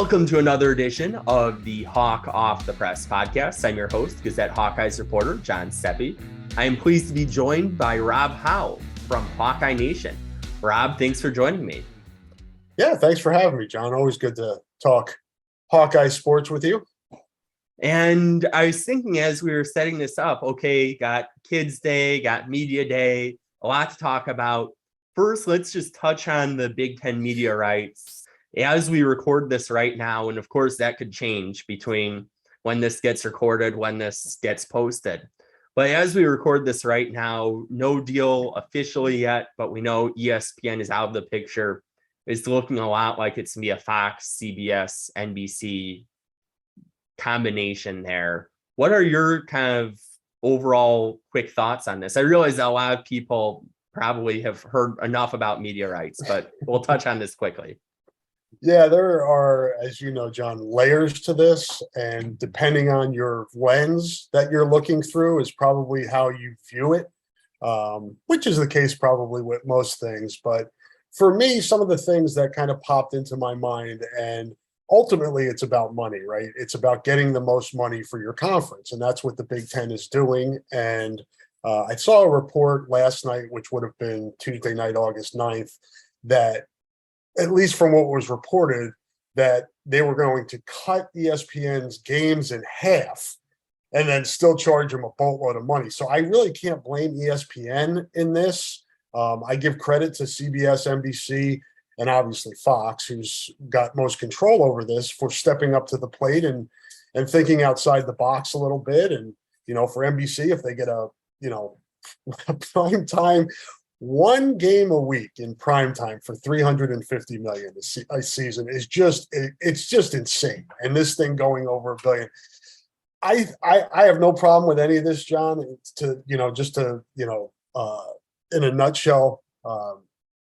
Welcome to another edition of the Hawk Off the Press podcast. I'm your host, Gazette Hawkeyes reporter, John Steppe. I am pleased to be joined by Rob Howe from Hawkeye Nation. Rob, thanks for joining me. Yeah, thanks for having me, John. Always good to talk Hawkeye sports with you. And I was thinking as we were setting this up, okay, got Kids Day, got Media Day, a lot to talk about. First, let's just touch on the Big Ten media rights. As we record this right now, and of course that could change between when this gets recorded, when this gets posted. But as we record this right now, no deal officially yet, but we know ESPN is out of the picture. It's looking a lot like it's going to be a Fox, CBS, NBC combination there. What are your kind of overall quick thoughts on this? I realize that a lot of people probably have heard enough about media rights, but we'll touch on this quickly. Yeah, there are, as you know, John, layers to this, and depending on your lens that you're looking through is probably how you view it, which is the case probably with most things. But for me, some of the things that kind of popped into my mind, and ultimately it's about money, right? It's about getting the most money for your conference, and that's what the Big Ten is doing. And I saw a report last night, which would have been Tuesday night, August 9th, that at least from what was reported, that they were going to cut ESPN's games in half and then still charge them a boatload of money. So I really can't blame ESPN in this. I give credit to CBS, NBC, and obviously Fox, who's got most control over this, for stepping up to the plate and thinking outside the box a little bit. And, you know, for NBC, if they get a prime time, one game a week in prime time for $350 million a season is it's just insane. And this thing going over $1 billion. I have no problem with any of this, John. It's in a nutshell,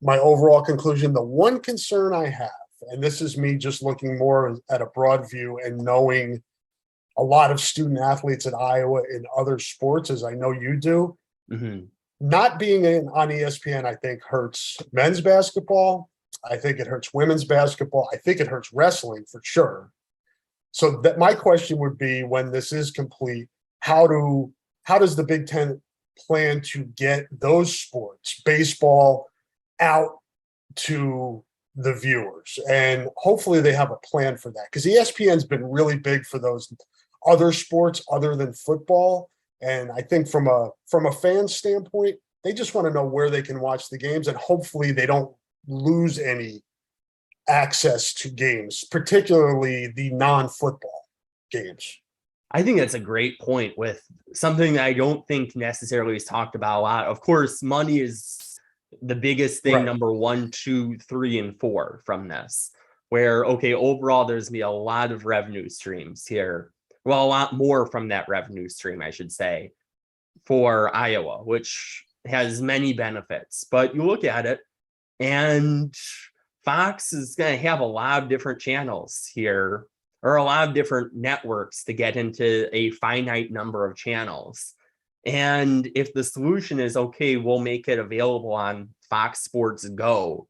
my overall conclusion, the one concern I have, and this is me just looking more at a broad view and knowing a lot of student athletes at Iowa in other sports, as I know you do. Mm-hmm. Not being on ESPN, I think, hurts men's basketball. I think it hurts women's basketball. I think it hurts wrestling for sure. So that my question would be, when this is complete, how does the Big Ten plan to get those sports, baseball, out to the viewers? And hopefully they have a plan for that, because ESPN's been really big for those other sports other than football. And I think from a fan standpoint, they just want to know where they can watch the games, and hopefully they don't lose any access to games, particularly the non-football games. I think that's a great point, with something that I don't think necessarily is talked about a lot. Of course, money is the biggest thing, right. Number 1, 2, 3, and 4 from this, where, okay, overall, there's going to be a lot of revenue streams here. Well, a lot more from that revenue stream, I should say, for Iowa, which has many benefits. But you look at it, and Fox is going to have a lot of different channels here, or a lot of different networks to get into a finite number of channels. And if the solution is, okay, we'll make it available on Fox Sports Go,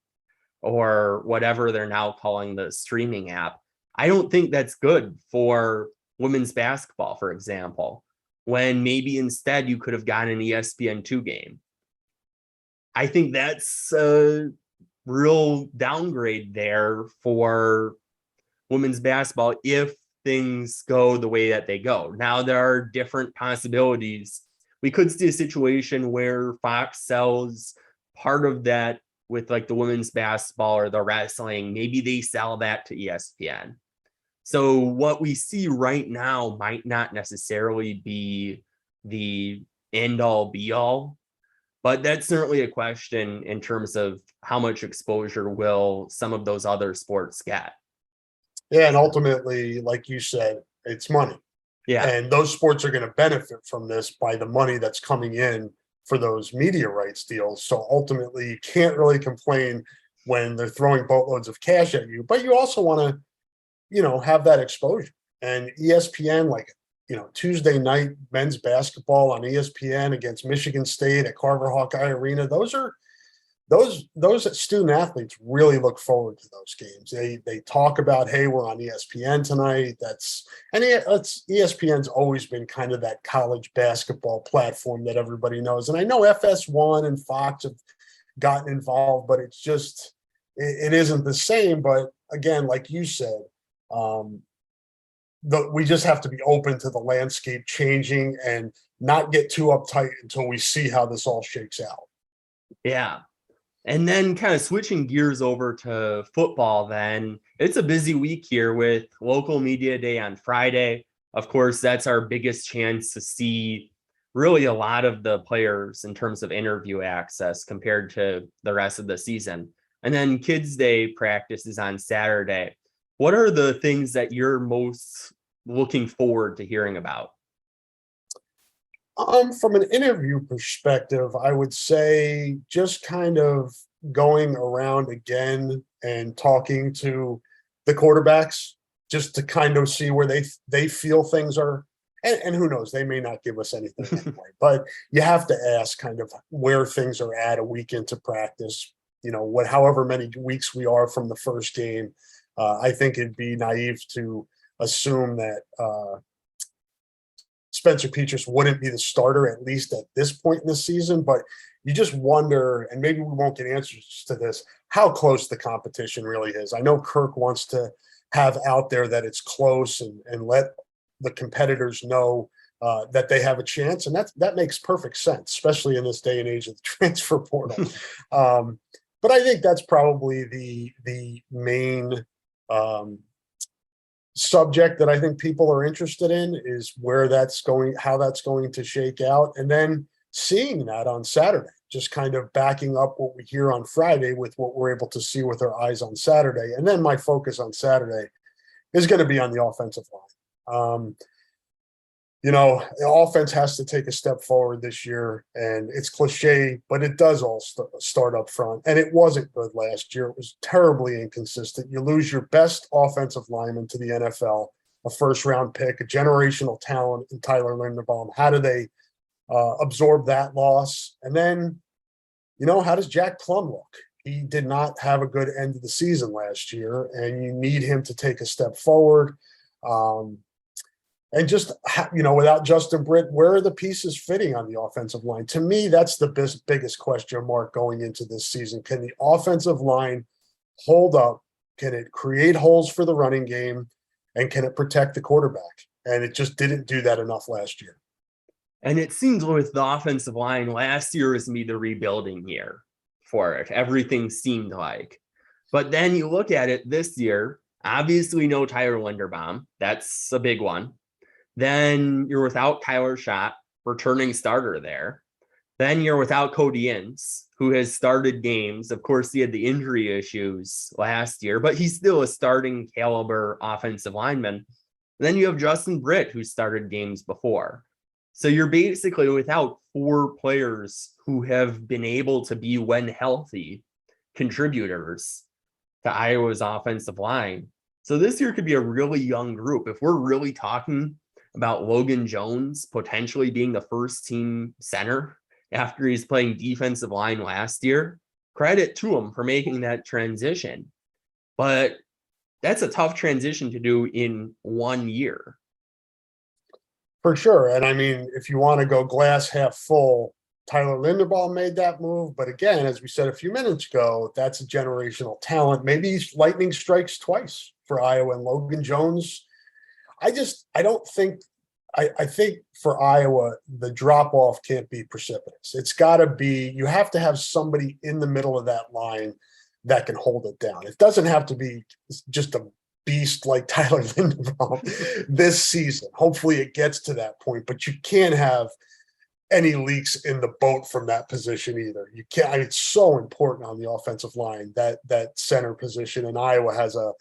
or whatever they're now calling the streaming app, I don't think that's good for women's basketball, for example, when maybe instead you could have gotten an ESPN2 game. I think that's a real downgrade there for women's basketball if things go the way that they go. Now, there are different possibilities. We could see a situation where Fox sells part of that with like the women's basketball or the wrestling. Maybe they sell that to ESPN. So what we see right now might not necessarily be the end-all be-all, but that's certainly a question in terms of how much exposure will some of those other sports get. Yeah, and ultimately, like you said, it's money. Yeah. And those sports are going to benefit from this by the money that's coming in for those media rights deals. So ultimately, you can't really complain when they're throwing boatloads of cash at you, but you also want to, have that exposure. And ESPN, Tuesday night men's basketball on ESPN against Michigan State at Carver Hawkeye Arena, those are those student athletes really look forward to those games. They talk about, hey, we're on ESPN tonight. That's ESPN's always been kind of that college basketball platform that everybody knows. And I know FS1 and Fox have gotten involved, but it's just it isn't the same. But again, like you said, we just have to be open to the landscape changing and not get too uptight until we see how this all shakes out. Yeah. And then kind of switching gears over to football, then it's a busy week here with local media day on Friday. Of course, that's our biggest chance to see really a lot of the players in terms of interview access compared to the rest of the season. And then Kids Day practice is on Saturday. What are the things that you're most looking forward to hearing about? From an interview perspective, I would say just kind of going around again and talking to the quarterbacks just to kind of see where they feel things are. And who knows, they may not give us anything anyway, but you have to ask kind of where things are at a week into practice, however many weeks we are from the first game. I think it'd be naive to assume that Spencer Petras wouldn't be the starter, at least at this point in the season, but you just wonder, and maybe we won't get answers to this, how close the competition really is. I know Kirk wants to have out there that it's close and let the competitors know that they have a chance, and that makes perfect sense, especially in this day and age of the transfer portal. But I think that's probably the main subject that I think people are interested in, is where that's going, how that's going to shake out, and then seeing that on Saturday, just kind of backing up what we hear on Friday with what we're able to see with our eyes on Saturday. And then my focus on Saturday is going to be on the offensive line. The offense has to take a step forward this year, and it's cliche, but it does all start up front. And it wasn't good last year. It was terribly inconsistent. You lose your best offensive lineman to the NFL, a first-round pick, a generational talent in Tyler Linderbaum. How do they absorb that loss? And then, how does Jack Plum look? He did not have a good end of the season last year, and you need him to take a step forward. And just, without Justin Britt, where are the pieces fitting on the offensive line? To me, that's the biggest question mark going into this season. Can the offensive line hold up? Can it create holes for the running game? And can it protect the quarterback? And it just didn't do that enough last year. And it seems with the offensive line, last year was the rebuilding year for it. Everything seemed like. But then you look at it this year, obviously no Tyler Linderbaum. That's a big one. Then you're without Tyler Schott, returning starter there. Then you're without Cody Ince, who has started games. Of course, he had the injury issues last year, but he's still a starting caliber offensive lineman. Then you have Justin Britt, who started games before. So you're basically without 4 players who have been able to be, when healthy, contributors to Iowa's offensive line. So this year could be a really young group. If we're really talking about Logan Jones potentially being the first team center after he's playing defensive line last year, credit to him for making that transition. But that's a tough transition to do in 1 year. For sure. And I mean, if you want to go glass half full, Tyler Linderbaum made that move. But again, as we said a few minutes ago, that's a generational talent. Maybe lightning strikes twice for Iowa, and Logan Jones. I think for Iowa, the drop off can't be precipitous. It's got to be, you have to have somebody in the middle of that line that can hold it down. It doesn't have to be just a beast like Tyler Linderbaum this season. Hopefully it gets to that point, but you can't have any leaks in the boat from that position either. You can't. It's so important on the offensive line, that center position, and Iowa has a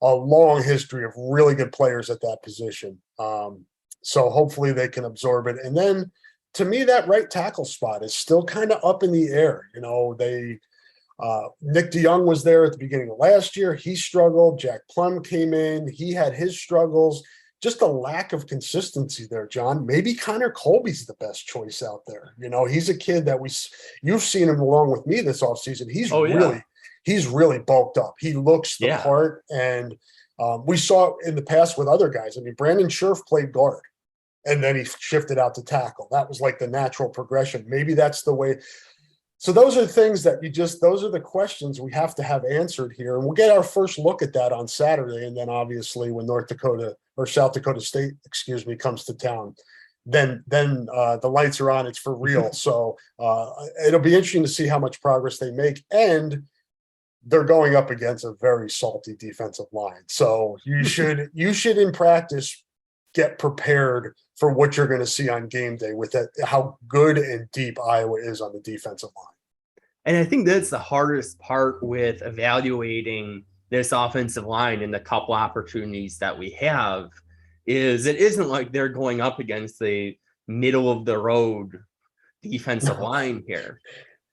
long history of really good players at that position. So hopefully they can absorb it. And then to me, that right tackle spot is still kind of up in the air. Nick DeYoung was there at the beginning of last year. He struggled. Jack Plum came in. He had his struggles. just a lack of consistency there, John. Maybe Connor Colby's the best choice out there. He's a kid that you've seen him along with me this offseason. He's really bulked up. He looks the part, and we saw in the past with other guys. I mean, Brandon Scherf played guard, and then he shifted out to tackle. That was like the natural progression. Maybe that's the way. So those are things that those are the questions we have to have answered here. And we'll get our first look at that on Saturday. And then obviously when South Dakota State, comes to town, then the lights are on, it's for real. So it'll be interesting to see how much progress they make. And they're going up against a very salty defensive line. So you should in practice get prepared for what you're going to see on game day with how good and deep Iowa is on the defensive line. And I think that's the hardest part with evaluating this offensive line and the couple opportunities that we have is it isn't like they're going up against the middle of the road defensive line here.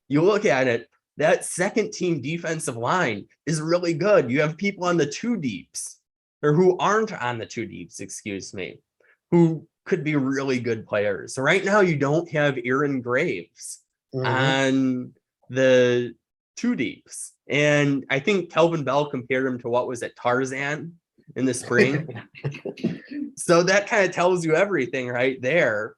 You look at it, that second team defensive line is really good. You have people on the two deeps, or who aren't on the two deeps, who could be really good players. So right now you don't have Aaron Graves on the two deeps. And I think Kelvin Bell compared him to Tarzan in the spring. So that kind of tells you everything right there.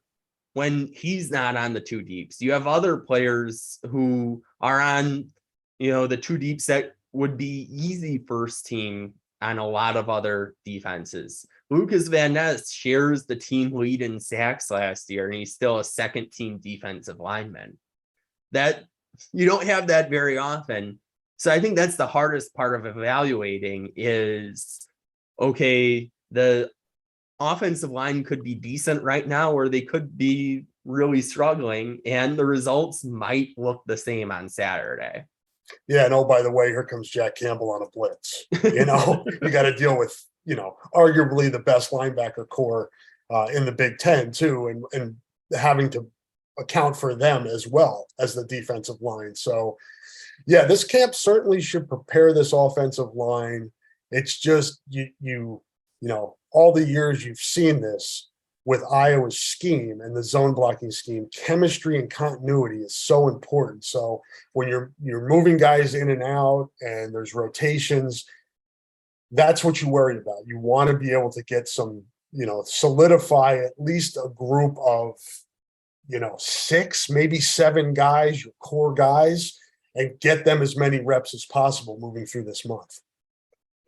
When he's not on the two deeps, you have other players who are on, the two deeps that would be easy first team on a lot of other defenses. Lucas Van Ness shares the team lead in sacks last year, and he's still a second team defensive lineman. That you don't have that very often. So I think that's the hardest part of evaluating is, okay, the offensive line could be decent right now, or they could be really struggling, and the results might look the same on Saturday. Yeah, and by the way, here comes Jack Campbell on a blitz. You got to deal with, arguably the best linebacker core in the Big Ten too, and having to account for them as well as the defensive line. So, yeah, this camp certainly should prepare this offensive line. It's just all the years you've seen this with Iowa's scheme and the zone blocking scheme, chemistry and continuity is so important. So when you're moving guys in and out and there's rotations, that's what you worry about. You want to be able to get some, solidify at least a group of, 6, maybe 7 guys, your core guys, and get them as many reps as possible moving through this month.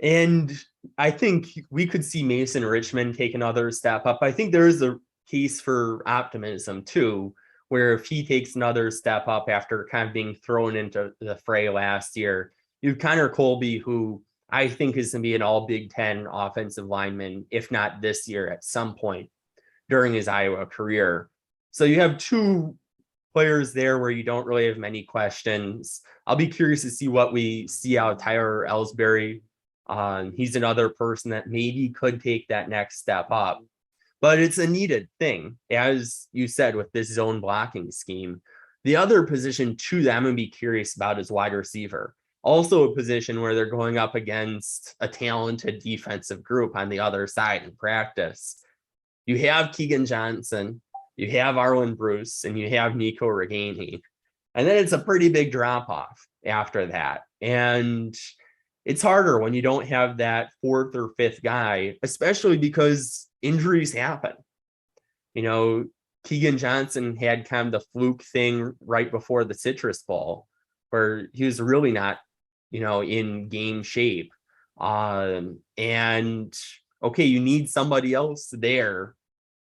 And I think we could see Mason Richmond take another step up. I think there is a case for optimism too, where if he takes another step up after kind of being thrown into the fray last year, you have Connor Colby, who I think is going to be an all Big Ten offensive lineman, if not this year at some point during his Iowa career. So you have 2 players there where you don't really have many questions. I'll be curious to see what we see out of Tyler Ellsbury. He's another person that maybe could take that next step up, but it's a needed thing, as you said, with this zone blocking scheme. The other position too that I'm going to be curious about is wide receiver. Also a position where they're going up against a talented defensive group on the other side in practice. You have Keegan Johnson, you have Arlen Bruce, and you have Nico Reganey. And then it's a pretty big drop off after that. And it's harder when you don't have that 4th or 5th guy, especially because injuries happen. Keegan Johnson had kind of the fluke thing right before the Citrus Bowl, where he was really not, in game shape. And okay, you need somebody else there.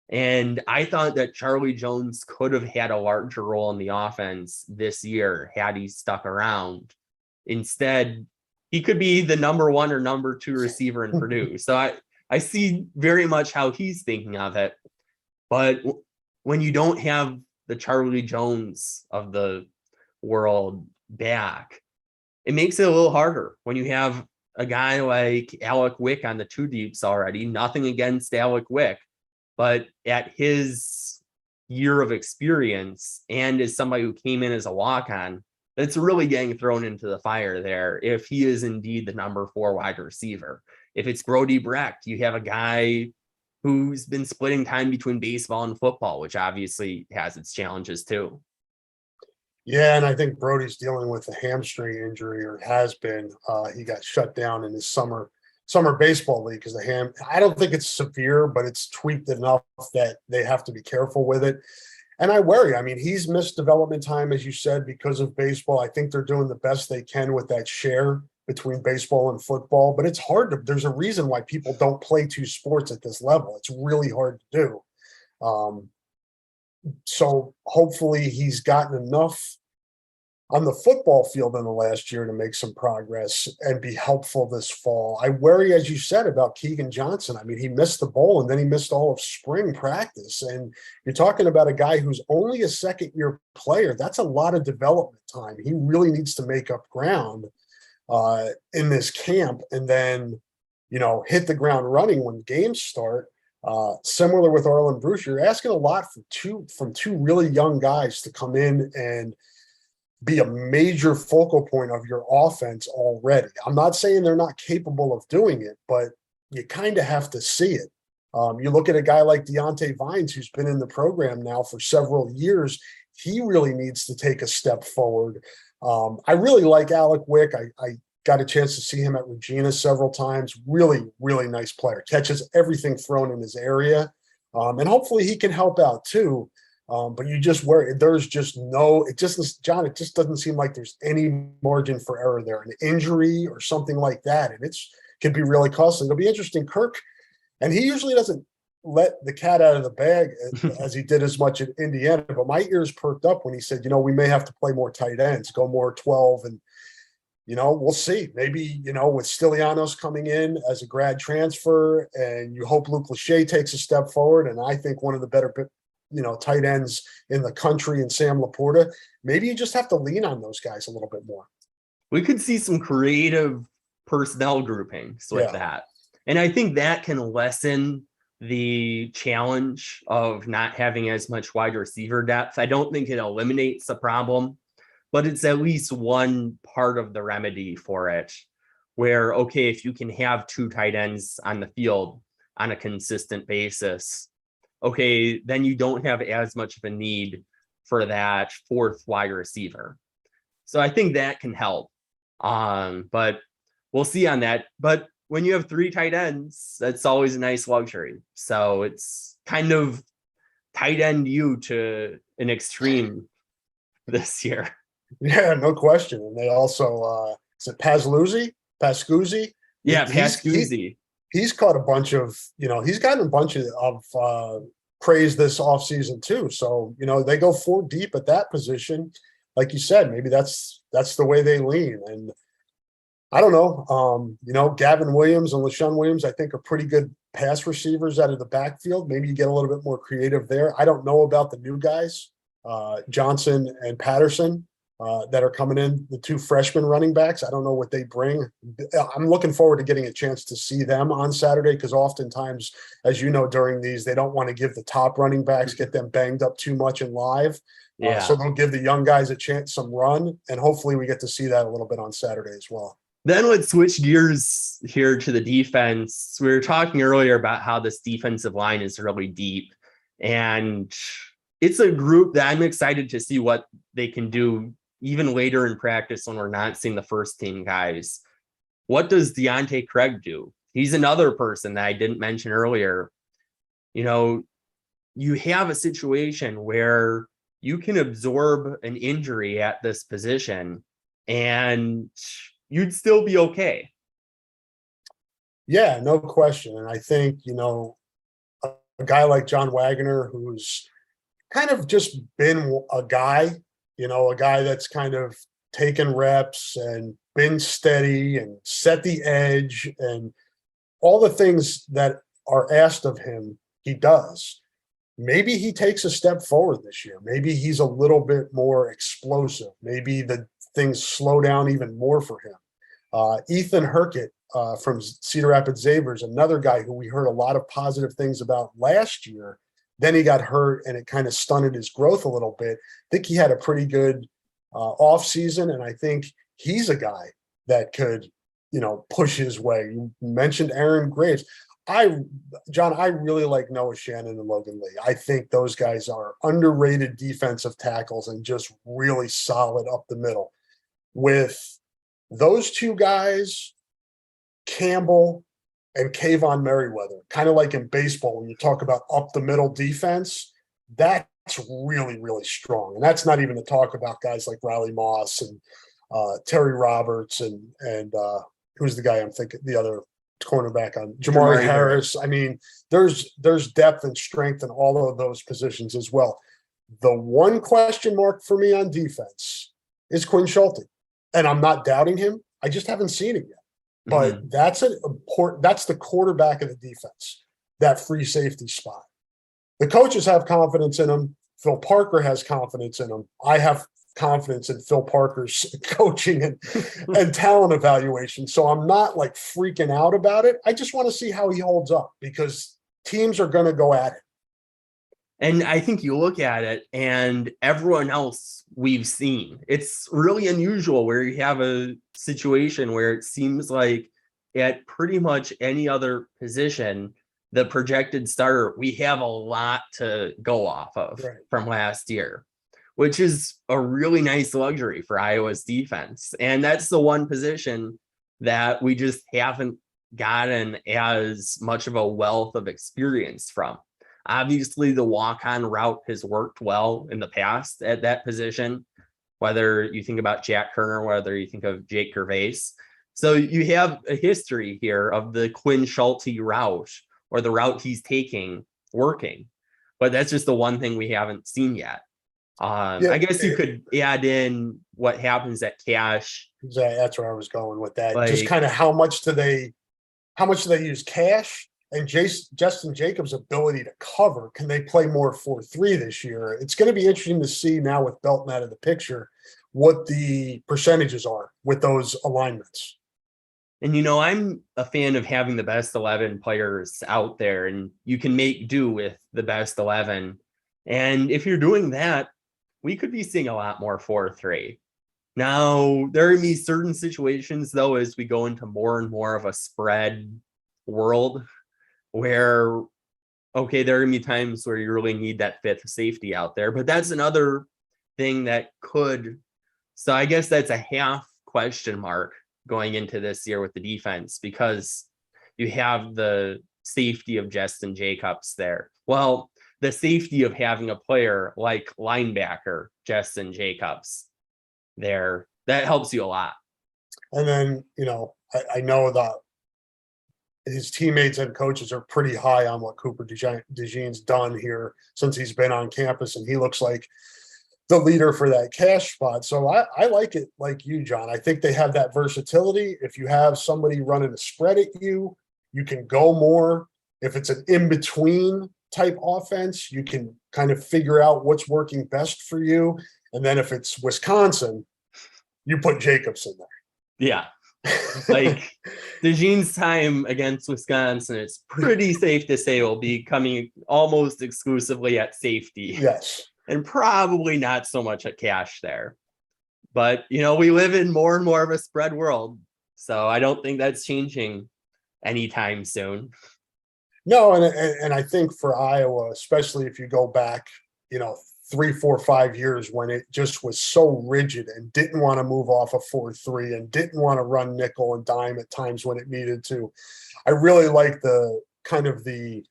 And I thought that Charlie Jones could have had a larger role in the offense this year had he stuck around. Instead, he could be the number 1 or number 2 receiver in Purdue. So I see very much how he's thinking of it. But when you don't have the Charlie Jones of the world back, it makes it a little harder when you have a guy like Alec Wick on the 2 deeps already. Nothing against Alec Wick, but at his year of experience and as somebody who came in as a walk-on, that's really getting thrown into the fire there if he is indeed the number 4 wide receiver. If it's Brody Brecht, you have a guy who's been splitting time between baseball and football, which obviously has its challenges too. Yeah, and I think Brody's dealing with a hamstring injury, or has been. He got shut down in his summer baseball league because I don't think it's severe, but it's tweaked enough that they have to be careful with it. And I worry. I mean, he's missed development time, as you said, because of baseball. I think they're doing the best they can with that share between baseball and football, but it's hard to, there's a reason why people don't play two sports at this level. It's really hard to do. So hopefully he's gotten enough on the football field in the last year to make some progress and be helpful this fall. I worry, as you said, about Keegan Johnson. I mean, he missed the bowl and then he missed all of spring practice. And you're talking about a guy who's only a second-year player. That's a lot of development time. He really needs to make up ground in this camp and then, hit the ground running when games start. Similar with Arlen Bruce, you're asking a lot from two really young guys to come in and be a major focal point of your offense already. I'm not saying they're not capable of doing it, but you kind of have to see it. You look at a guy like Deontay Vines, who's been in the program now for several years. He really needs to take a step forward. I really like Alec Wick. I got a chance to see him at Regina several times. Really, really nice player. Catches everything thrown in his area. And hopefully he can help out too. But you just worry, there's just it just doesn't seem like there's any margin for error there. An injury or something like that, and could be really costly. It'll be interesting. Kirk, and he usually doesn't let the cat out of the bag as he did as much at Indiana, but my ears perked up when he said, we may have to play more tight ends, go more 12, and we'll see. Maybe, with Stylianos coming in as a grad transfer, and you hope Luke Lachey takes a step forward, and I think one of the better tight ends in the country, and Sam Laporta, maybe you just have to lean on those guys a little bit more. We could see some creative personnel groupings with that. And I think that can lessen the challenge of not having as much wide receiver depth. I don't think it eliminates the problem, but it's at least one part of the remedy for it, where, okay, if you can have two tight ends on the field on a consistent basis, okay, then you don't have as much of a need for that fourth wide receiver. So I think that can help. But we'll see on that. But when you have three tight ends, that's always a nice luxury. So it's kind of tight end you to an extreme this year. Yeah, no question. And they also, is it Pascuzzi? Yeah, Pascuzzi. He's caught a bunch of, he's gotten a bunch of praise this offseason too. So, they go 4 deep at that position. Like you said, maybe that's the way they lean. And I don't know. Gavin Williams and LaShawn Williams, I think, are pretty good pass receivers out of the backfield. Maybe you get a little bit more creative there. I don't know about the new guys, Johnson and Patterson. That are coming in, the 2 freshman running backs. I don't know what they bring. I'm looking forward to getting a chance to see them on Saturday, because oftentimes, as you know, during these, they don't want to give the top running backs, get them banged up too much in live. So they'll give the young guys a chance, some run, and hopefully we get to see that a little bit on Saturday as well. Then let's switch gears here to the defense. We were talking earlier about how this defensive line is really deep, and it's a group that I'm excited to see what they can do even later in practice when we're not seeing the first team guys. What does Deontay Craig do? He's another person that I didn't mention earlier. You have a situation where you can absorb an injury at this position and you'd still be okay. Yeah, no question. And I think, a guy like John Wagner, who's kind of just been a guy, a guy that's kind of taken reps and been steady and set the edge and all the things that are asked of him, he does. Maybe he takes a step forward this year. Maybe he's a little bit more explosive. Maybe the things slow down even more for him. Ethan Herkett from Cedar Rapids Zabers, another guy who we heard a lot of positive things about last year. Then he got hurt and it kind of stunted his growth a little bit. I think he had a pretty good off season, and I think he's a guy that could, push his way. You mentioned Aaron Graves. John, I really like Noah Shannon and Logan Lee. I think those guys are underrated defensive tackles and just really solid up the middle. With those two guys, Campbell and Kayvon Merriweather, kind of like in baseball, when you talk about up the middle defense, that's really, really strong. And that's not even to talk about guys like Riley Moss and Terry Roberts and who's the guy I'm thinking, the other cornerback on Jamari Harris. I mean, there's depth and strength in all of those positions as well. The one question mark for me on defense is Quinn Schulte. And I'm not doubting him. I just haven't seen it yet. But that's the quarterback of the defense, that free safety spot. The coaches have confidence in him. Phil Parker has confidence in him. I have confidence in Phil Parker's coaching and talent evaluation. So I'm not like freaking out about it. I just want to see how he holds up because teams are going to go at it. And I think you look at it and everyone else we've seen, it's really unusual where you have a situation where it seems like at pretty much any other position, the projected starter, we have a lot to go off of from last year, which is a really nice luxury for Iowa's defense. And that's the one position that we just haven't gotten as much of a wealth of experience from. Obviously, the walk-on route has worked well in the past at that position, whether you think about Jack Kerner, whether you think of Jake Gervais. So you have a history here of the Quinn Schulte route or the route he's taking working. But that's just the one thing we haven't seen yet. I guess you could add in what happens at Cash. That's where I was going with that. Like, just kind of how much do they use Cash? And Justin Jacobs' ability to cover, can they play more 4-3 this year? It's going to be interesting to see now with Belton out of the picture what the percentages are with those alignments. And, I'm a fan of having the best 11 players out there, and you can make do with the best 11. And if you're doing that, we could be seeing a lot more 4-3. Now, there are going to be certain situations, though, as we go into more and more of a spread world, where, okay, there are going to be times where you really need that fifth safety out there, but that's another thing that could. So I guess that's a half question mark going into this year with the defense, because you have the safety of Justin Jacobs there. Well, the safety of having a player like linebacker Justin Jacobs there, that helps you a lot. And then, I know that his teammates and coaches are pretty high on what Cooper DeJean's done here since he's been on campus, and he looks like the leader for that cash spot. So I like it like you, John. I think they have that versatility. If you have somebody running a spread at you, you can go more. If it's an in-between type offense, you can kind of figure out what's working best for you. And then if it's Wisconsin, you put Jacobs in there. Yeah. Like DeJean's time against Wisconsin, it's pretty safe to say will be coming almost exclusively at safety. Yes. And probably not so much at cash there. But, we live in more and more of a spread world. So I don't think that's changing anytime soon. No, and I think for Iowa, especially if you go back, 3, 4, 5 years when it just was so rigid and didn't want to move off a 4-3 and didn't want to run nickel and dime at times when it needed to. I really like the kind of the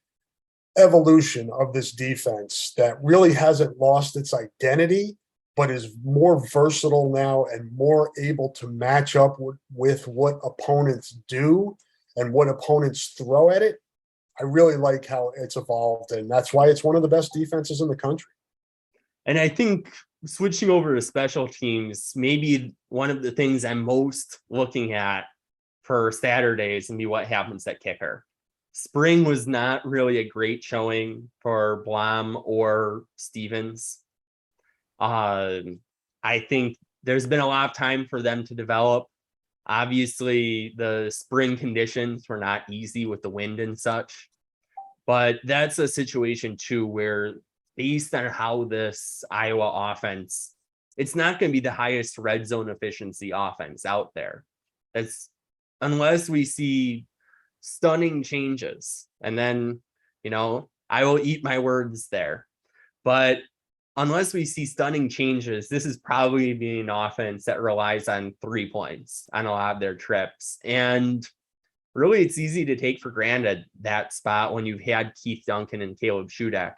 evolution of this defense that really hasn't lost its identity, but is more versatile now and more able to match up with what opponents do and what opponents throw at it. I really like how it's evolved, and that's why it's one of the best defenses in the country. And I think switching over to special teams, maybe one of the things I'm most looking at for Saturdays and be what happens at kicker. Spring was not really a great showing for Blom or Stevens. I think there's been a lot of time for them to develop. Obviously, the spring conditions were not easy with the wind and such. But that's a situation, too, where based on how this Iowa offense, it's not going to be the highest red zone efficiency offense out there. Unless we see stunning changes. And then, I will eat my words there. But unless we see stunning changes, this is probably being an offense that relies on 3 points on a lot of their trips. And really, it's easy to take for granted that spot when you've had Keith Duncan and Caleb Shudak.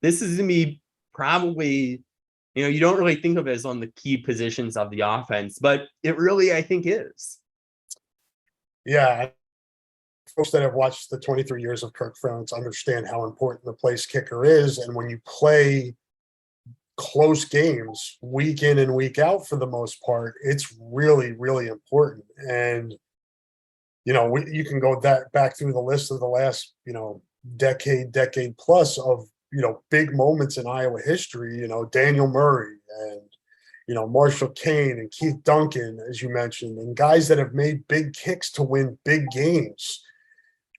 This is going to be probably, you don't really think of it as one of the key positions of the offense, but it really, I think, is. Yeah. Folks that have watched the 23 years of Kirk Ferentz understand how important the place kicker is. And when you play close games week in and week out, for the most part, it's really, really important. And, you can go back through the list of the last, decade plus of, big moments in Iowa history, Daniel Murray and, Marshall Kane and Keith Duncan, as you mentioned, and guys that have made big kicks to win big games.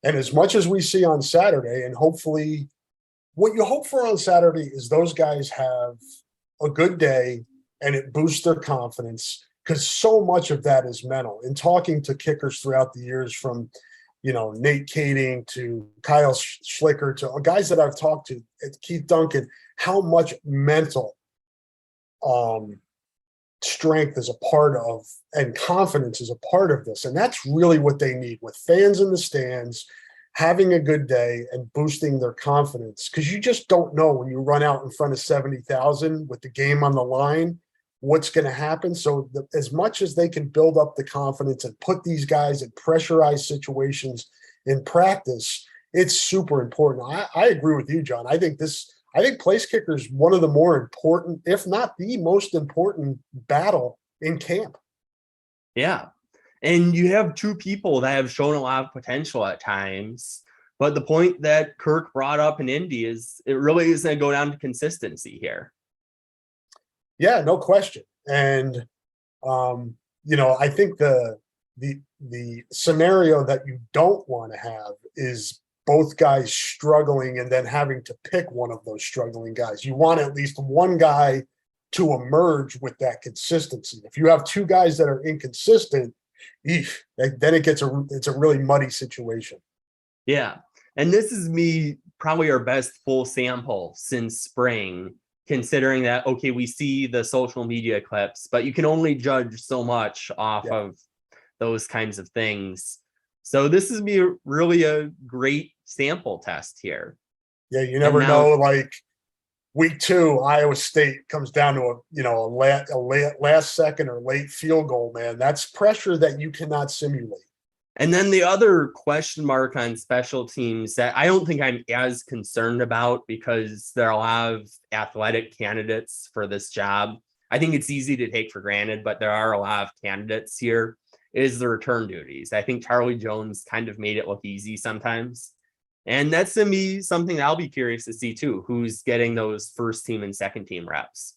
And as much as we see on Saturday, and hopefully what you hope for on Saturday is those guys have a good day and it boosts their confidence, because so much of that is mental. In talking to kickers throughout the years, from Nate Kading to Kyle Schlicker to guys that I've talked to, Keith Duncan, how much mental strength is a part of, and confidence is a part of this. And that's really what they need, with fans in the stands, having a good day and boosting their confidence. Because you just don't know when you run out in front of 70,000 with the game on the line, what's going to happen. So as much as they can build up the confidence and put these guys in pressurized situations in practice, it's super important. I agree with you, John. I think place kicker is one of the more important, if not the most important, battle in camp. Yeah. And you have two people that have shown a lot of potential at times. But the point that Kirk brought up in Indy is it really is going to go down to consistency here. Yeah, no question. And, I think the scenario that you don't want to have is both guys struggling and then having to pick one of those struggling guys. You want at least one guy to emerge with that consistency. If you have two guys that are inconsistent, then it's a really muddy situation. Yeah. And this is probably our best full sample since spring, considering that, okay, we see the social media clips, but you can only judge so much off of those kinds of things. So this is really a great sample test here. Yeah, you never know. Like week 2, Iowa State comes down to a last second or late field goal, man. That's pressure that you cannot simulate. And then the other question mark on special teams that I don't think I'm as concerned about, because there are a lot of athletic candidates for this job. I think it's easy to take for granted, but there are a lot of candidates here, is the return duties. I think Charlie Jones kind of made it look easy sometimes. And that's to me something that I'll be curious to see too, who's getting those first team and second team reps.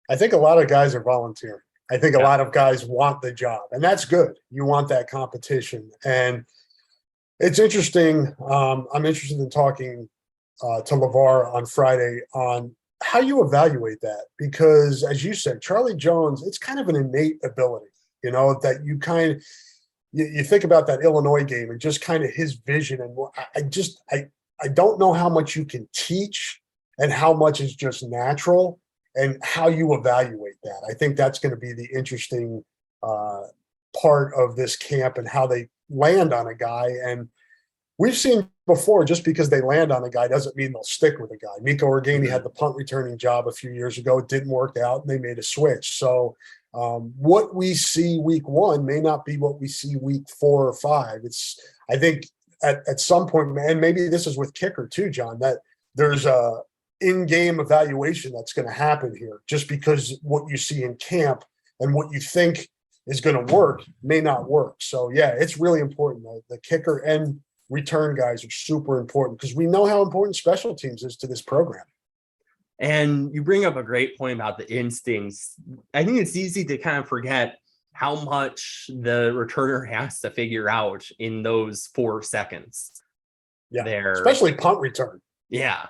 I think a lot of guys are volunteering. I think a lot of guys want the job, and that's good. You want that competition. And it's interesting. I'm interested in talking to LeVar on Friday on how you evaluate that, because as you said, Charlie Jones, it's kind of an innate ability, that you kind of, you think about that Illinois game and just kind of his vision. And I don't know how much you can teach and how much is just natural, and how you evaluate that. I think that's going to be the interesting part of this camp, and how they land on a guy. And we've seen before, just because they land on a guy doesn't mean they'll stick with a guy. Nico Organi had the punt returning job a few years ago. It didn't work out, and they made a switch. So what we see week 1 may not be what we see week 4 or 5. I think at some point, and maybe this is with kicker too, John, that there's a in-game evaluation that's going to happen here, just because what you see in camp and what you think is going to work may not work. So yeah, it's really important. The kicker and return guys are super important, because we know how important special teams is to this program. And you bring up a great point about the instincts. I think it's easy to kind of forget how much the returner has to figure out in those 4 seconds. Yeah, especially punt return. Yeah.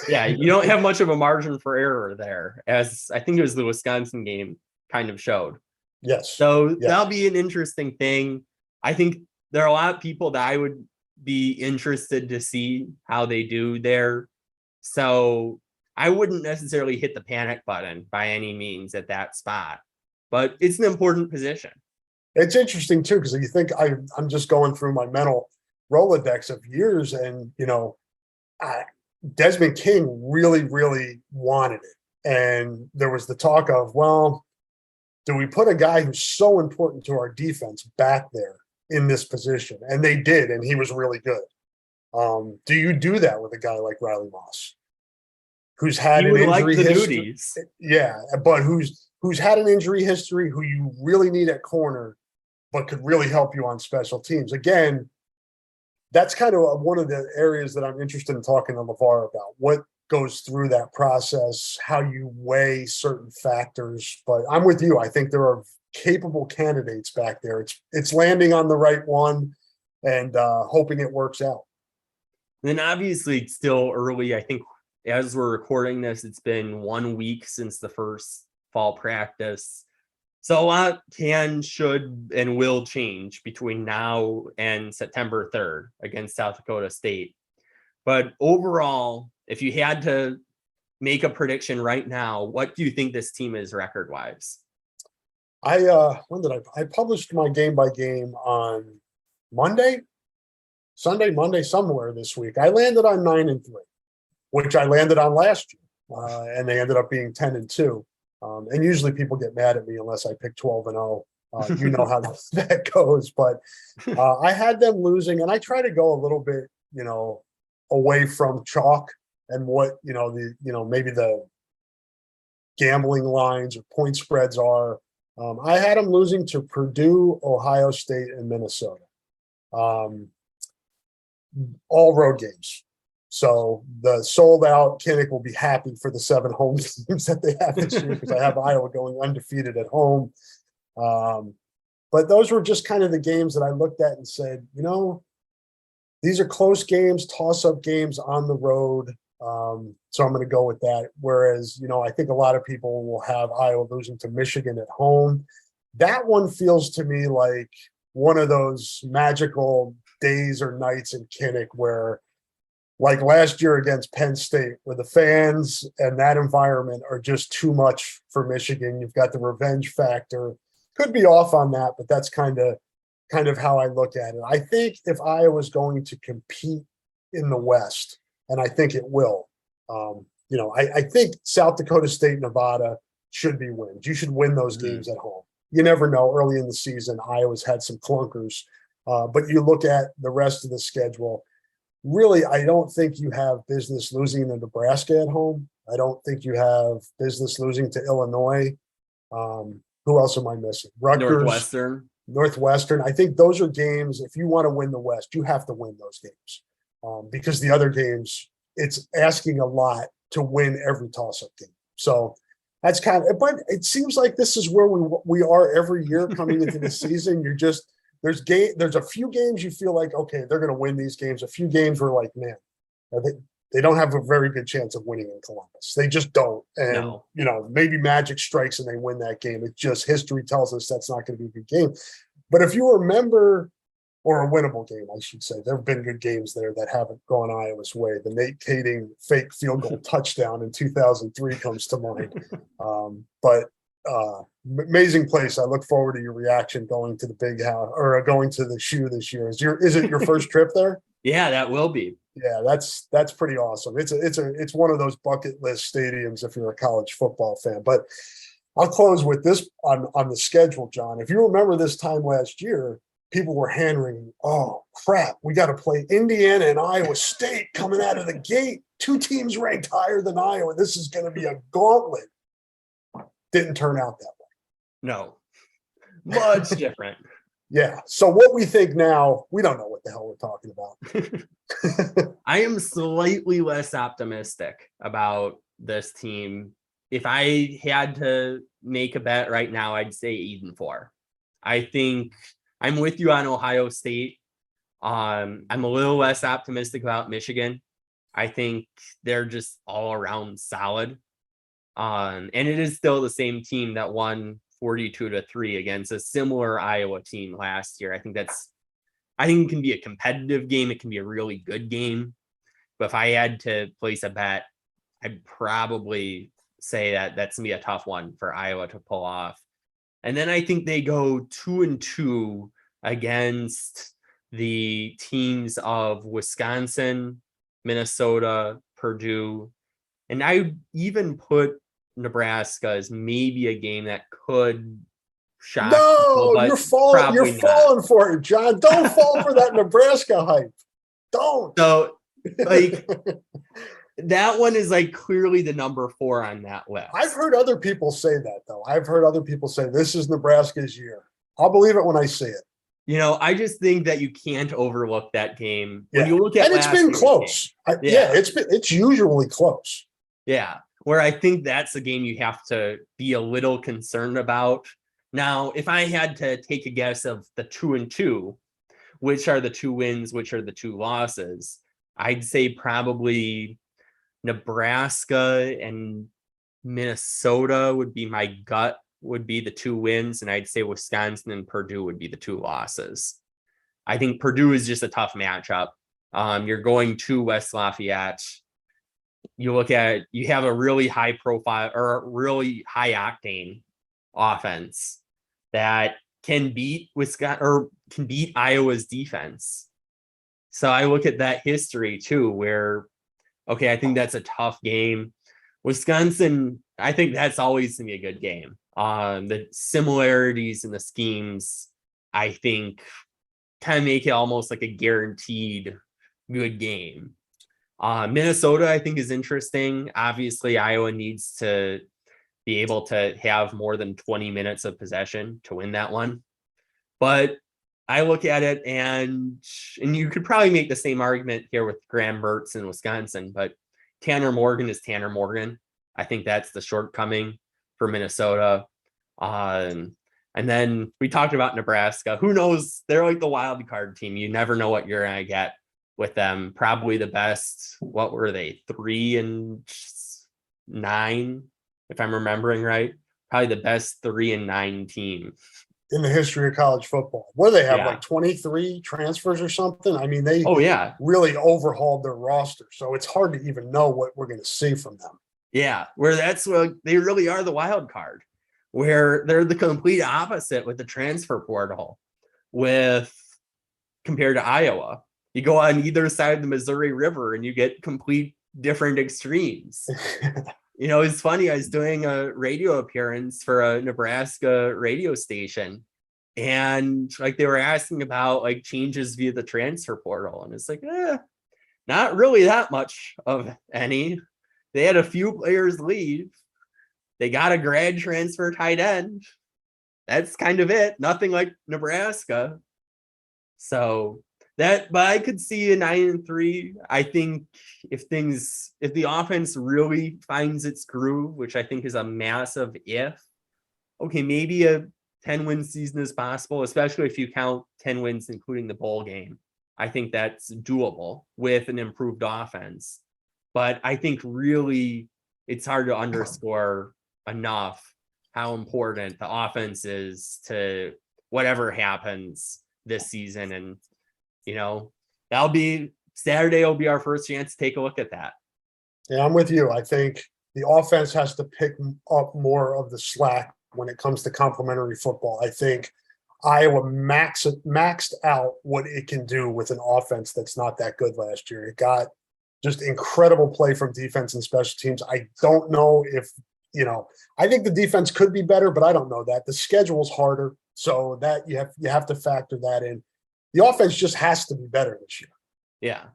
Yeah, you don't have much of a margin for error there, as I think it was the Wisconsin game kind of showed. Yes. So that'll be an interesting thing. I think there are a lot of people that I would be interested to see how they do there. So I wouldn't necessarily hit the panic button by any means at that spot, but it's an important position. It's interesting too, because you think I'm just going through my mental Rolodex of years, and Desmond King really, really wanted it. And there was the talk of, well, do we put a guy who's so important to our defense back there in this position? And they did, and he was really good. Do you do that with a guy like Riley Moss, who's had an injury history? Yeah, but who's had an injury history, who you really need at corner, but could really help you on special teams. Again, that's kind of one of the areas that I'm interested in talking to LeVar about. What goes through that process, how you weigh certain factors. But I'm with you. I think there are capable candidates back there. It's landing on the right one and hoping it works out. Then obviously it's still early. I think as we're recording this, it's been 1 week since the first fall practice. So a lot can, should, and will change between now and September 3rd against South Dakota State. But overall, if you had to make a prediction right now, what do you think this team is record-wise? When did I published my game by game on Monday, Monday, somewhere this week. I landed on 9-3, which I landed on last year, and they ended up being 10-2. And usually people get mad at me unless I pick 12-0. You know how that goes. But I had them losing, and I try to go a little bit, away from chalk and what maybe the gambling lines or point spreads are. I had them losing to Purdue, Ohio State, and Minnesota. All road games. So the sold out Kinnick will be happy for the 7 home games that they have this year, because I have Iowa going undefeated at home. But those were just kind of the games that I looked at and said, these are close games, toss-up games on the road. So I'm going to go with that. Whereas, I think a lot of people will have Iowa losing to Michigan at home. That one feels to me like one of those magical days or nights in Kinnick where, like last year against Penn State, where the fans and that environment are just too much for Michigan. You've got the revenge factor. Could be off on that, but that's kind of how I look at it. I think if Iowa's going to compete in the West, and I think it will, I think South Dakota State, Nevada should be wins. You should win those games at home. You never know. Early in the season, Iowa's had some clunkers, but you look at the rest of the schedule. Really, I don't think you have business losing to Nebraska at home. I don't think you have business losing to Illinois. Who else am I missing? Rutgers. Northwestern. I think those are games, if you want to win the West, you have to win those games. Because the other games, it's asking a lot to win every toss-up game. So that's but it seems like this is where we are every year coming into the season. You're just, there's a few games you feel like, okay, they're going to win these games. A few games were like, man, they don't have a very good chance of winning in Columbus. They just don't. And, maybe magic strikes and they win that game. It just, history tells us that's not going to be a good game. But if you remember, or a winnable game, I should say, there have been good games there that haven't gone Iowa's way. The Nate Kading fake field goal touchdown in 2003 comes to mind. But amazing place. I look forward to your reaction going to the Big House or going to the Shoe this year. Is it your first trip there? Yeah, that will be. Yeah, that's pretty awesome. It's one of those bucket list stadiums if you're a college football fan. But I'll close with this on the schedule, John. If you remember this time last year, people were hand-wringing, oh, crap, we got to play Indiana and Iowa State coming out of the gate. 2 teams ranked higher than Iowa. This is going to be a gauntlet. Didn't turn out that way. No, much different. Yeah. So what we think now, we don't know what the hell we're talking about. I am slightly less optimistic about this team. If I had to make a bet right now, I'd say 8-4. I think I'm with you on Ohio State. I'm a little less optimistic about Michigan. I think they're just all around solid. And it is still the same team that won 42-3 against a similar Iowa team last year. I think that's I think it can be a competitive game. It can be a really good game. But if I had to place a bet, I'd probably say that that's gonna be a tough one for Iowa to pull off. And then I think they go 2-2 against the teams of Wisconsin, Minnesota, Purdue, and I even put Nebraska as maybe a game that could shock people, No, but you're falling. You're probably not. falling for it, John. Don't fall for that Nebraska hype. Don't. So, like, that one is like clearly the number 4 on that list. I've heard other people say that, though. I've heard other people say this is Nebraska's year. I'll believe it when I see it. You know, I just think that you can't overlook that game. Yeah. When you look at, and it's been close. It's usually close. Yeah, where I think that's the game you have to be a little concerned about. Now, if I had to take a guess of the 2-2, which are the 2 wins, which are the 2 losses, I'd say probably Nebraska and Minnesota would be my gut, would be the 2 wins. And I'd say Wisconsin and Purdue would be the 2 losses. I think Purdue is just a tough matchup. You're going to West Lafayette. You look at, you have a really high profile or a really high octane offense that can beat Wisconsin or can beat Iowa's defense. So I look at that history too, where, okay, I think that's a tough game. Wisconsin, I think that's always gonna be a good game. The similarities in the schemes, I think, kind of make it almost like a guaranteed good game. Minnesota, I think, is interesting. Obviously, Iowa needs to be able to have more than 20 minutes of possession to win that one. But I look at it and you could probably make the same argument here with Graham Mertz in Wisconsin, but Tanner Morgan is Tanner Morgan. I think that's the shortcoming for Minnesota. And then we talked about Nebraska. Who knows? They're like the wild card team. You never know what you're going to get with them. Probably the best. What were they? 3-9, if I'm remembering right. Probably the best 3-9 team in the history of college football. What do they have, like 23 transfers or something? I mean, they really overhauled their roster. So it's hard to even know what we're going to see from them. Yeah, where that's what they really are, the wild card, where they're the complete opposite with the transfer portal with compared to Iowa. You go on either side of the Missouri River and you get complete different extremes. You know, it's funny. I was doing a radio appearance for a Nebraska radio station, and like they were asking about like changes via the transfer portal, and it's like, not really that much of any. They had a few players leave. They got a grad transfer tight end. That's kind of it. Nothing like Nebraska. So that, but I could see a 9-3. I think if the offense really finds its groove, which I think is a massive if, okay, maybe a 10-win season is possible, especially if you count 10 wins, including the bowl game. I think that's doable with an improved offense. But I think really it's hard to underscore enough how important the offense is to whatever happens this season. And you know, that'll be Saturday will be our first chance to take a look at that. Yeah, I'm with you. I think the offense has to pick up more of the slack when it comes to complementary football. I think Iowa maxed out what it can do with an offense that's not that good last year. It got just incredible play from defense and special teams. I don't know if, I think the defense could be better, but I don't know that. The schedule's harder, so that you have to factor that in. The offense just has to be better this year. Yeah.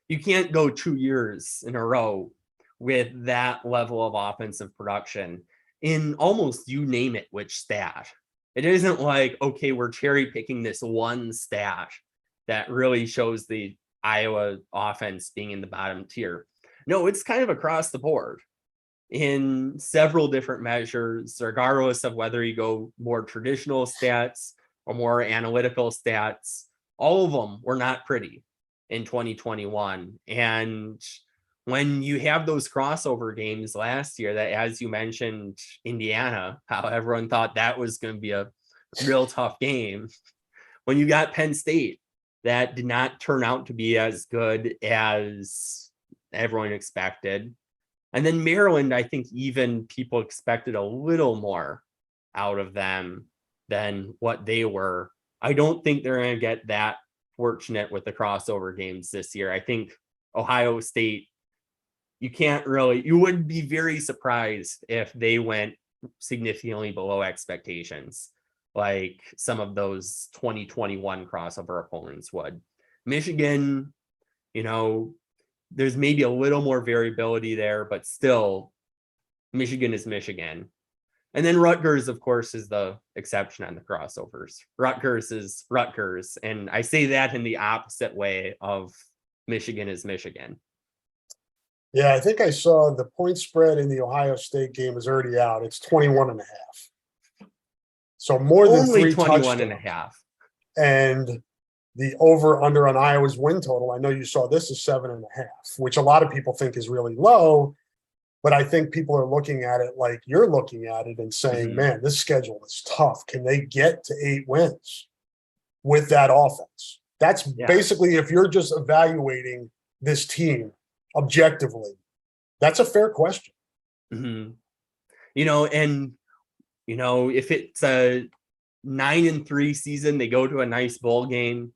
You can't go 2 years in a row with that level of offensive production in almost you name it, which stat. It isn't like, okay, we're cherry picking this one stat that really shows the Iowa offense being in the bottom tier. No, it's kind of across the board in several different measures, regardless of whether you go more traditional stats or more analytical stats. All of them were not pretty in 2021. And when you have those crossover games last year that, as you mentioned, Indiana, how everyone thought that was going to be a real tough game. When you got Penn State that did not turn out to be as good as everyone expected. And then Maryland, I think even people expected a little more out of them than what they were. I don't think they're going to get that fortunate with the crossover games this year. I think Ohio State, you would be very surprised if they went significantly below expectations, like some of those 2021 crossover opponents would. Michigan, there's maybe a little more variability there, but still, Michigan is Michigan. And then Rutgers, of course, is the exception on the crossovers. Rutgers is Rutgers. And I say that in the opposite way of Michigan is Michigan. Yeah, I think I saw the point spread in the Ohio State game is already out. It's 21.5. So more than Only 3 21 touchdowns. and a half. And the over under on Iowa's win total, I know you saw this is 7.5, which a lot of people think is really low. But I think people are looking at it like you're looking at it and saying, man, this schedule is tough. Can they get to 8 wins with that offense? That's basically, if you're just evaluating this team objectively, that's a fair question. And if it's a 9-3 season, they go to a nice bowl game.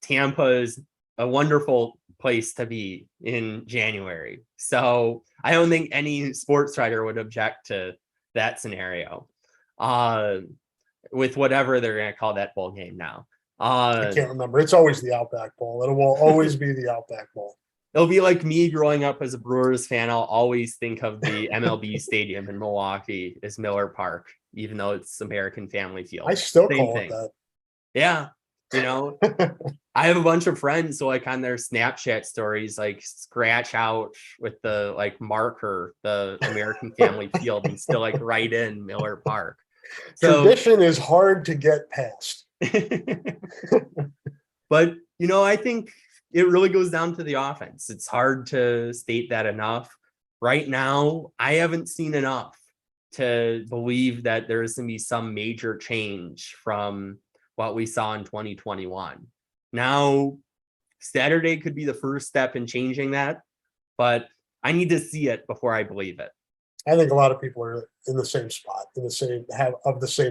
Tampa is a wonderful place to be in January. So I don't think any sports writer would object to that scenario with whatever they're going to call that bowl game now. I can't remember. It's always the Outback Bowl. It will always be the Outback Bowl. It'll be like me growing up as a Brewers fan. I'll always think of the MLB stadium in Milwaukee as Miller Park, even though it's American Family Field. I still call it that. Yeah. I have a bunch of friends who on their Snapchat stories, scratch out with the marker, the American Family Field, and still write in Miller Park. Tradition is hard to get past. But, I think it really goes down to the offense. It's hard to state that enough. Right now, I haven't seen enough to believe that there's going to be some major change from what we saw in 2021. Now, Saturday could be the first step in changing that, but I need to see it before I believe it. I think a lot of people are in the same spot, the same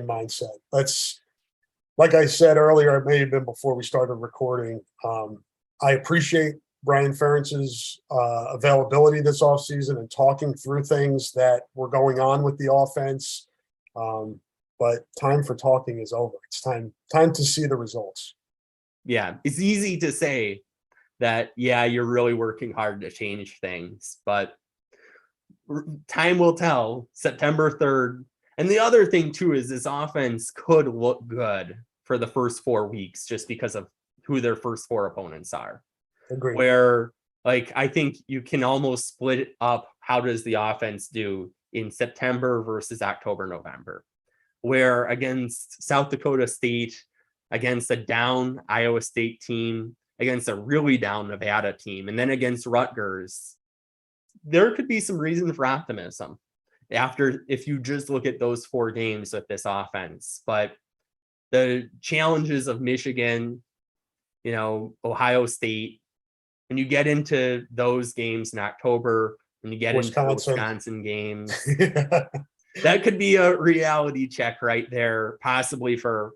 mindset. That's, like I said earlier, it may have been before we started recording. I appreciate Brian Ferentz's availability this offseason and talking through things that were going on with the offense. But time for talking is over. It's time to see the results. Yeah, it's easy to say that, you're really working hard to change things, but time will tell. September 3rd. And the other thing, too, is this offense could look good for the first 4 weeks just because of who their first 4 opponents are. Agreed. Where, I think you can almost split it up. How does the offense do in September versus October, November? Where against South Dakota State, against a down Iowa State team, against a really down Nevada team, and then against Rutgers, there could be some reason for optimism if you just look at those 4 games with this offense. But the challenges of Michigan, Ohio State, when you get into those games in October, when you get into the Wisconsin games, that could be a reality check right there, possibly for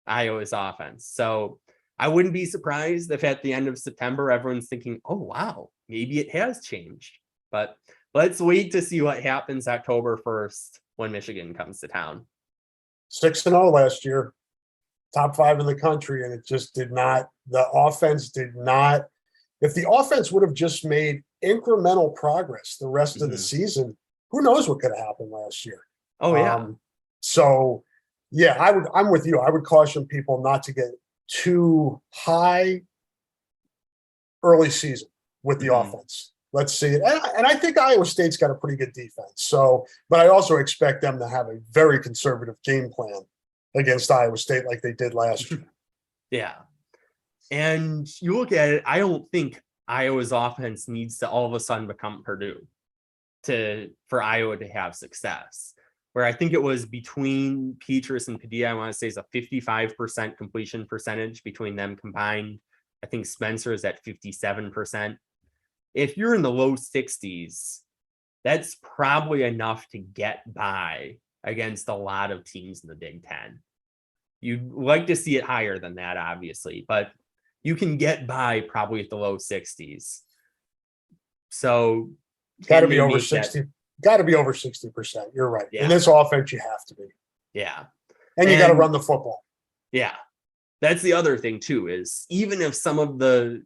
Iowa's offense. So I wouldn't be surprised if at the end of September, everyone's thinking, oh, wow, maybe it has changed. But let's wait to see what happens October 1st when Michigan comes to town. 6-0 last year, top 5 in the country, and it just did not. The offense did not. If the offense would have just made incremental progress the rest of the season, who knows what could have happened last year? Oh, yeah. So, I'm with you. I would caution people not to get too high early season with the offense. Let's see it. And I think Iowa State's got a pretty good defense. So, but I also expect them to have a very conservative game plan against Iowa State like they did last year. Yeah. And you look at it, I don't think Iowa's offense needs to all of a sudden become Purdue for Iowa to have success. Where I think it was between Petrus and Padilla, I want to say is a 55% completion percentage between them combined I think Spencer is at 57%. If you're in the low 60s, that's probably enough to get by against a lot of teams in the Big Ten. You'd like to see it higher than that, obviously, but you can get by probably at the low 60s. So got to be over 60. Got to be over 60%. You're right. Yeah. In this offense, you have to be. Yeah. And you got to run the football. Yeah. That's the other thing too, is even if some of the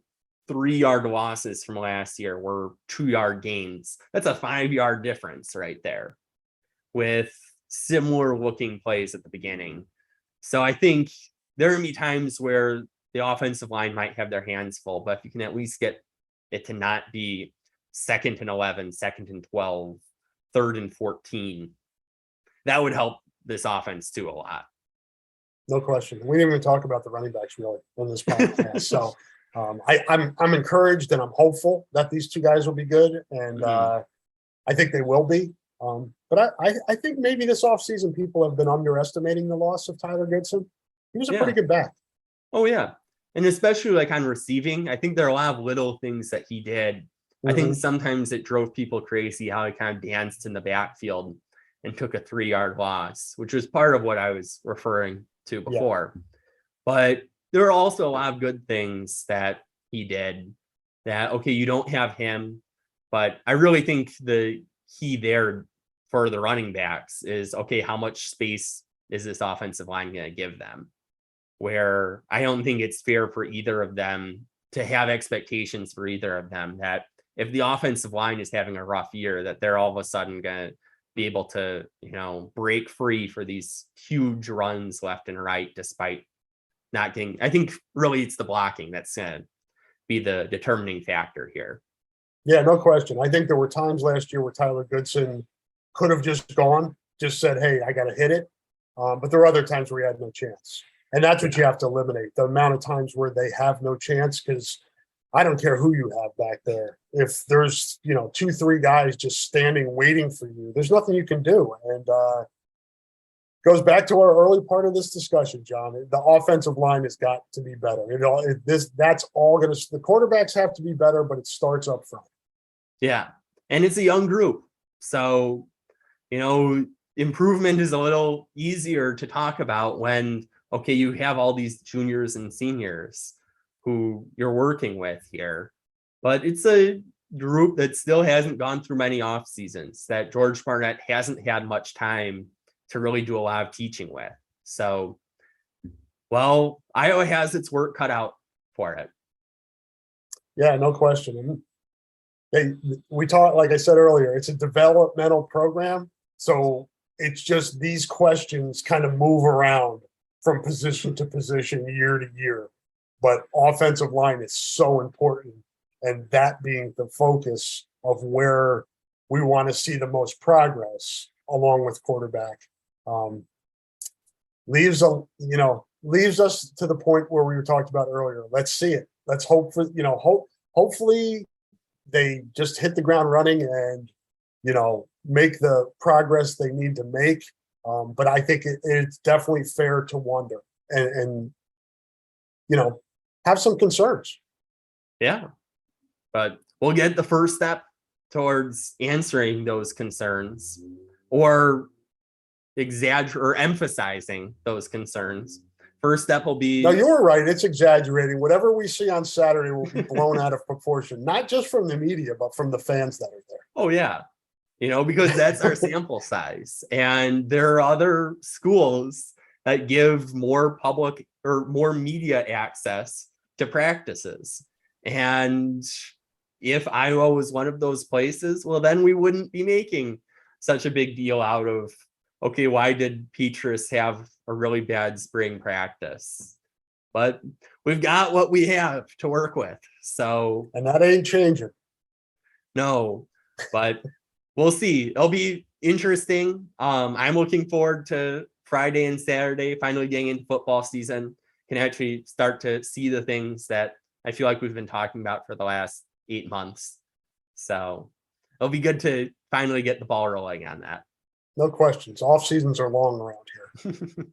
3-yard losses from last year were 2-yard gains, that's a 5-yard difference right there with similar looking plays at the beginning. So I think there are going to be times where the offensive line might have their hands full, but if you can at least get it to not be 2nd and 11, 2nd and 12, 3rd and 14, that would help this offense too a lot. No question. We didn't even talk about the running backs really in this podcast. So I'm encouraged and I'm hopeful that these two guys will be good, and I think they will be. But I think maybe this offseason people have been underestimating the loss of Tyler Goodson. He was a pretty good back. Oh yeah, and especially like on receiving, I think there are a lot of little things that he did. I think sometimes it drove people crazy how he kind of danced in the backfield and took a 3-yard loss, which was part of what I was referring to before. But there are also a lot of good things that he did that, okay, you don't have him, but I really think the key there for the running backs is, okay, how much space is this offensive line going to give them? Where I don't think it's fair for either of them to have expectations for either of them that if the offensive line is having a rough year, that they're all of a sudden going to be able to, break free for these huge runs left and right, despite not getting, I think really it's the blocking that's going to be the determining factor here. Yeah, no question. I think there were times last year where Tyler Goodson could have just said, hey, I got to hit it. But there were other times where he had no chance. And that's what you have to eliminate, the amount of times where they have no chance, because I don't care who you have back there. If there's, 2-3 guys just standing, waiting for you, there's nothing you can do. And goes back to our early part of this discussion, John. The offensive line has got to be better. That's all going to, the quarterbacks have to be better, but it starts up front. Yeah. And it's a young group. So, improvement is a little easier to talk about when, okay, you have all these juniors and seniors who you're working with here, but it's a group that still hasn't gone through many off seasons, that George Barnett hasn't had much time to really do a lot of teaching with. So, well, Iowa has its work cut out for it. Yeah, no question. We talked, like I said earlier, it's a developmental program. So it's just these questions kind of move around from position to position, year to year. But offensive line is so important, and that being the focus of where we want to see the most progress, along with quarterback, leaves us to the point where we were talked about earlier. Let's see it. Let's hope for, hopefully they just hit the ground running and, make the progress they need to make. But I think it's definitely fair to wonder and have some concerns. Yeah, but we'll get the first step towards answering those concerns, or emphasizing those concerns. First step will be. No, you were right. It's exaggerating. Whatever we see on Saturday will be blown out of proportion, not just from the media, but from the fans that are there. Oh yeah, because that's our sample size, and there are other schools that give more public or more media access to practices. And if Iowa was one of those places, well, then we wouldn't be making such a big deal out of, okay, why did Petrus have a really bad spring practice? But we've got what we have to work with. So, and that ain't changing. No, but we'll see. It'll be interesting. I'm looking forward to Friday and Saturday, finally getting into football season. Can actually start to see the things that I feel like we've been talking about for the last 8 months. So it'll be good to finally get the ball rolling on that. No questions. Off seasons are long around here.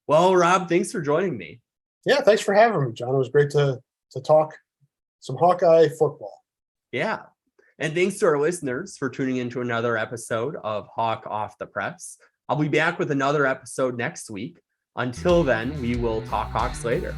Well, Rob, thanks for joining me. Yeah, thanks for having me, John. It was great to to talk some Hawkeye football. Yeah. And thanks to our listeners for tuning into another episode of Hawk Off the Press. I'll be back with another episode next week. Until then, we will talk Hawks later.